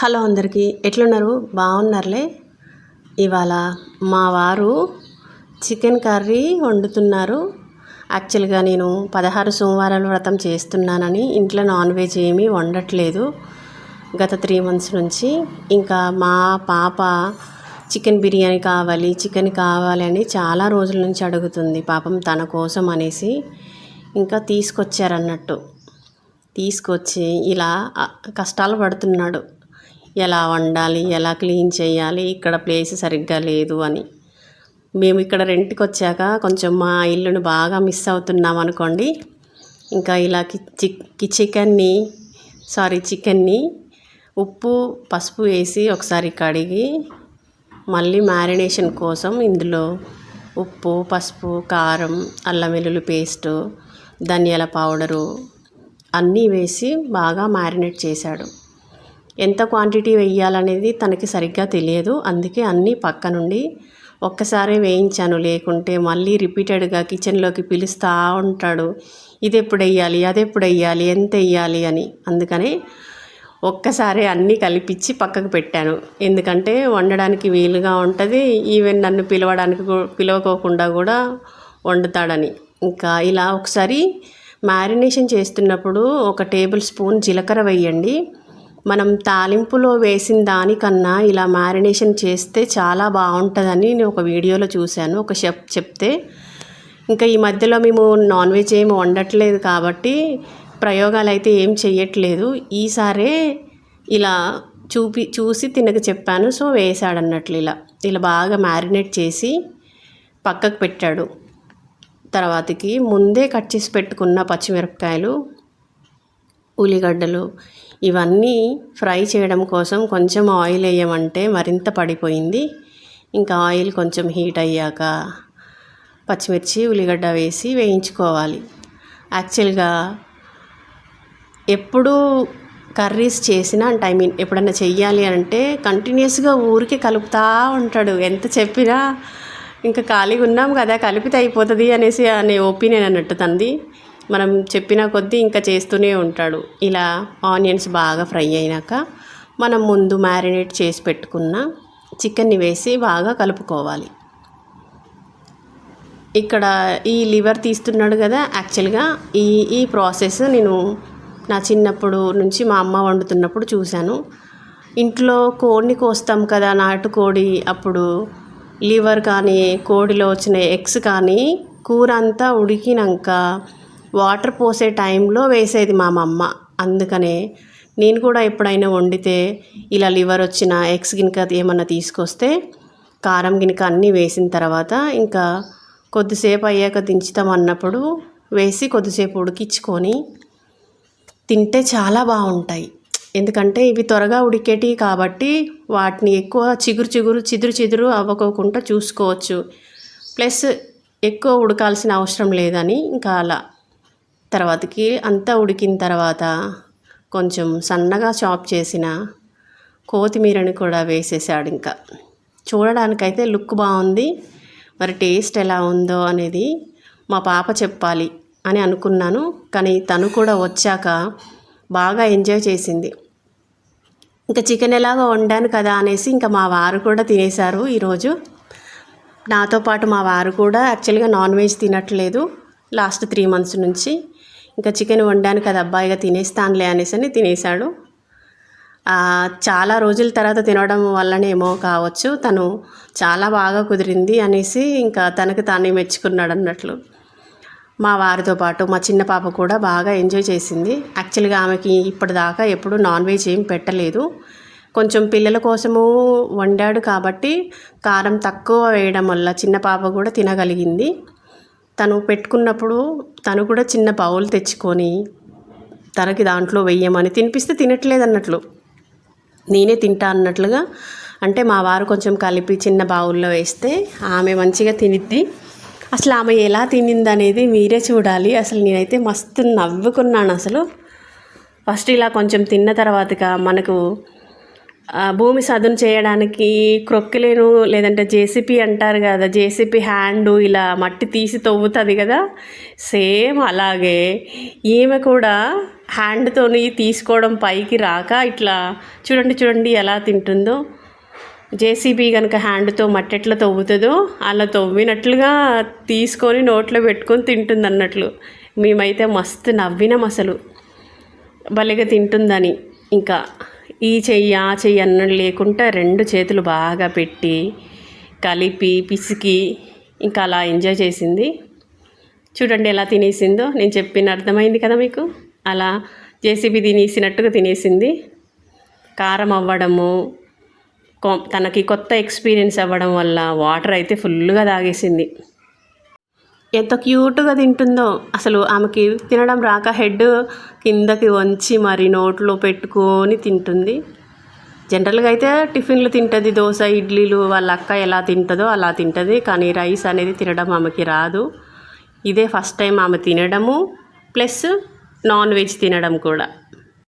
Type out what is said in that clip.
Hello అందరికీ ఎట్లున్నారు? బాగున్నారులే. ఇవాళ మా వారు చికెన్ కర్రీ వండుతున్నారు. యాక్చువల్గా నేను 16 సోమవారాల వ్రతం చేస్తున్నానని ఇంట్లో నాన్ వెజ్ ఏమీ వండట్లేదు గత 3 మంత్స్ నుంచి. ఇంకా మా పాప చికెన్ బిర్యానీ కావాలి, చికెన్ కావాలని చాలా రోజుల నుంచి అడుగుతుంది. పాపం తన కోసం అనేసి ఇంకా తీసుకొచ్చి ఇలా కష్టాలు పడుతున్నాడు. ఎలా వండాలి, ఎలా క్లీన్ చేయాలి, ఇక్కడ ప్లేస్ సరిగ్గా లేదు అని. మేము ఇక్కడ రెంట్కి వచ్చాక కొంచెం మా ఇల్లుని బాగా మిస్ అవుతున్నాం అనుకోండి. ఇంకా ఇలా చికెన్ని ఉప్పు పసుపు వేసి ఒకసారి కడిగి మళ్ళీ మ్యారినేషన్ కోసం ఇందులో ఉప్పు, పసుపు, కారం, అల్లం వెల్లుల్లి పేస్టు, ధనియాల పౌడరు అన్నీ వేసి బాగా మ్యారినేట్ చేశాడు. ఎంత క్వాంటిటీ వేయాలనేది తనకి సరిగ్గా తెలియదు. అందుకే అన్నీ పక్క నుండి ఒక్కసారే వేయించాను. లేకుంటే మళ్ళీ రిపీటెడ్గా కిచెన్లోకి పిలుస్తూ ఉంటాడు. ఇది ఎప్పుడు వేయాలి, అది ఎప్పుడు వేయాలి, ఎంత వేయాలి అని. అందుకనే ఒక్కసారి అన్నీ కలిపించి పక్కకు పెట్టాను. ఎందుకంటే వండడానికి వీలుగా ఉంటుంది. ఈవెన్ నన్ను పిలవకోకుండా కూడా వండుతాడని. ఇంకా ఇలా ఒకసారి మ్యారినేషన్ చేస్తున్నప్పుడు 1 టేబుల్ స్పూన్ జీలకర్ర వేయండి. మనం తాలింపులో వేసిన దానికన్నా ఇలా మ్యారినేషన్ చేస్తే చాలా బాగుంటుందని నేను ఒక వీడియోలో చూశాను. ఒక షెఫ్ చెప్తే. ఇంకా ఈ మధ్యలో మేము నాన్ వెజ్ ఏమి వండట్లేదు కాబట్టి ప్రయోగాలు అయితే ఏం చెయ్యట్లేదు. ఈసారే ఇలా చూసి తినక చెప్పాను. సో వేసాడన్నట్లు ఇలా బాగా మ్యారినేట్ చేసి పక్కకు పెట్టాడు. తర్వాతకి ముందే కట్ చేసి పెట్టుకున్న పచ్చిమిరపకాయలు, ఉల్లిగడ్డలు ఇవన్నీ ఫ్రై చేయడం కోసం కొంచెం ఆయిల్ వేయమంటే మరింత పడిపోయింది. ఇంకా ఆయిల్ కొంచెం హీట్ అయ్యాక పచ్చిమిర్చి, ఉల్లిగడ్డ వేసి వేయించుకోవాలి. యాక్చువల్గా ఎప్పుడు కర్రీస్ చేసినా ఎప్పుడన్నా చెయ్యాలి అంటే కంటిన్యూస్గా ఊరికే కలుపుతూ ఉంటాడు. ఎంత చెప్పినా ఇంకా ఖాళీగా ఉన్నాం కదా, కలిపితే అయిపోతుంది అనే ఒపీనియన్ అన్నట్టు తంది. మనం చెప్పిన కొద్దీ ఇంకా చేస్తూనే ఉంటాడు. ఇలా ఆనియన్స్ బాగా ఫ్రై అయినాక మనం ముందు మ్యారినేట్ చేసి పెట్టుకున్న చికెన్ని వేసి బాగా కలుపుకోవాలి. ఇక్కడ ఈ లివర్ తీస్తున్నాడు కదా, యాక్చువల్గా ఈ ప్రాసెస్ నేను నా చిన్నప్పుడు నుంచి మా అమ్మ వండుతున్నప్పుడు చూశాను. ఇంట్లో కోడిని కోస్తాం కదా, నాటుకోడి. అప్పుడు లివర్ కానీ, కోడిలో వచ్చిన ఎగ్స్ కానీ కూర అంతా ఉడికినాక వాటర్ పోసే టైంలో వేసేది మా అమ్మ. అందుకనే నేను కూడా ఎప్పుడైనా వండితే ఇలా లివర్ వచ్చిన ఎగ్స్ గినక ఏమన్నా తీసుకొస్తే కారం గినక అన్నీ వేసిన తర్వాత ఇంకా కొద్దిసేపు అయ్యాక దించుతాం అన్నప్పుడు వేసి కొద్దిసేపు ఉడికించుకొని తింటే చాలా బాగుంటాయి. ఎందుకంటే ఇవి త్వరగా ఉడికేటివి కాబట్టి వాటిని ఎక్కువ చిదురు అవ్వకోకుండా చూసుకోవచ్చు. ప్లస్ ఎక్కువ ఉడకాల్సిన అవసరం లేదని ఇంకా అలా. తర్వాతకి అంతా ఉడికిన తర్వాత కొంచెం సన్నగా చాప్ చేసిన కొత్తిమీరని కూడా వేసేసాడు. ఇంకా చూడడానికైతే లుక్ బాగుంది. మరి టేస్ట్ ఎలా ఉందో అనేది మా పాప చెప్పాలి అని అనుకున్నాను. కానీ తను కూడా వచ్చాక బాగా ఎంజాయ్ చేసింది. ఇంకా చికెన్ ఎలాగో వండాను కదా అనేసి ఇంకా మా వారు కూడా తినేశారు ఈరోజు. నాతో పాటు మా వారు కూడా యాక్చువల్గా నాన్ వెజ్ తినట్లేదు లాస్ట్ 3 మంత్స్ నుంచి. ఇంకా చికెన్ వండాను కదా అబ్బాయిగా తినేస్తానులే అనేసి తినేశాడు. చాలా రోజుల తర్వాత తినడం వల్లనేమో కావచ్చు తను చాలా బాగా కుదిరింది అనేసి ఇంకా తనకు తానే మెచ్చుకున్నాడు అన్నట్లు. మా వారితో పాటు మా చిన్న పాప కూడా బాగా ఎంజాయ్ చేసింది. యాక్చువల్గా ఆమెకి ఇప్పటిదాకా ఎప్పుడు నాన్ వెజ్ ఏం పెట్టలేదు. కొంచెం పిల్లల కోసము వండాడు కాబట్టి కారం తక్కువ వేయడం వల్ల చిన్న పాప కూడా తినగలిగింది. తను పెట్టుకున్నప్పుడు తను కూడా చిన్న బౌల్ తెచ్చుకొని తనకి దాంట్లో వెయ్యమని తినిపిస్తే తినట్లేదు అన్నట్లు, నేనే తింటా అన్నట్లుగా. అంటే మా వారు కొంచెం కలిపి చిన్న బౌల్లో వేస్తే ఆమె మంచిగా తినిద్ది. అసలు ఆమె ఎలా తినింది అనేది మీరే చూడాలి. అసలు నేనైతే మస్తు నవ్వుకున్నాను. అసలు ఫస్ట్ ఇలా కొంచెం తిన్న తర్వాతగా మనకు భూమి సదును చేయడానికి క్రొక్కిలేను లేదంటే జేసీపీ అంటారు కదా, జేసీపీ హ్యాండు ఇలా మట్టి తీసి తవ్వుతుంది కదా, సేమ్ అలాగే ఈమె కూడా హ్యాండ్తోని తీసుకోవడం పైకి రాక ఇట్లా చూడండి ఎలా తింటుందో. జేసీబీ కనుక హ్యాండ్తో మట్టి ఎట్లా తవ్వుతుందో అలా తవ్వినట్లుగా తీసుకొని నోట్లో పెట్టుకొని తింటుంది అన్నట్లు. మేమైతే మస్తు నవ్వినాం అసలు, భలేగా తింటుందని. ఇంకా ఈ చెయ్యి ఆ చెయ్యి అన్నది లేకుండా 2 చేతులు బాగా పెట్టి కలిపి పిసికి ఇంకా అలా ఎంజాయ్ చేసింది. చూడండి ఎలా తినేసిందో. నేను చెప్పిన అర్థమైంది కదా మీకు. అలా జేసీబీ తినేసినట్టుగా తినేసింది. కారం అవ్వడము, తనకి కొత్త ఎక్స్పీరియన్స్ అవ్వడం వల్ల వాటర్ అయితే ఫుల్గా తాగేసింది. ఎంత క్యూట్గా తింటుందో అసలు. ఆమెకి తినడం రాక హెడ్ కిందకి వంచి మరి నోట్లో పెట్టుకొని తింటుంది. జనరల్గా అయితే టిఫిన్లు తింటుంది, దోశ ఇడ్లీలు వాళ్ళ అక్క ఎలా తింటుందో అలా తింటుంది. కానీ రైస్ అనేది తినడం ఆమెకి రాదు. ఇదే ఫస్ట్ టైం ఆమె తినడము ప్లస్ నాన్ వెజ్ తినడం కూడా.